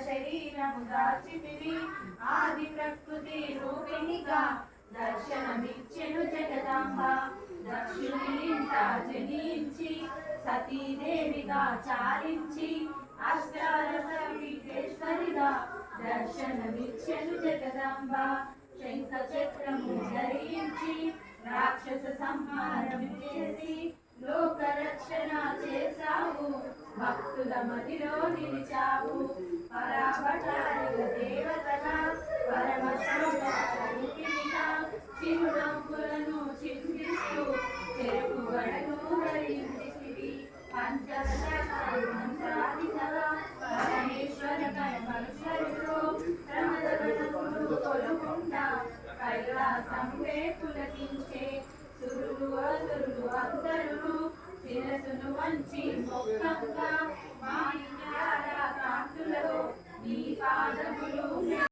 శరీరము దాచితివి ఆది ప్రకృతి రూపిణిగా దర్శనమిచ్చెను జగదాంబ దక్షుని ఇంట జనించి సతీదేవిగా చాలించి అష్టాదశ పీఠేశ్వరిగా దర్శనమిచ్చెను జగదాంబ శంఖ చక్రము ధరించి రాక్షస సంహారం చేసి లోక రక్షణ చేశావు భక్తుల మదిలో నిలిచావు పరాభటారిక దేవతగా పరమశివుడిగా చిరునవ్వులను చిందిస్తూ చెరుకు గడను ధరించితివి పంచదశాధికగా పరమేశ్వర కనుసరితో ప్రమదగణములు కొలుకుండా కైలాసంపే పులకించే సురులు అసురులు అందరును శిరసును వంచి మొక్కంగా మా కాంతులలో నీ పాదములు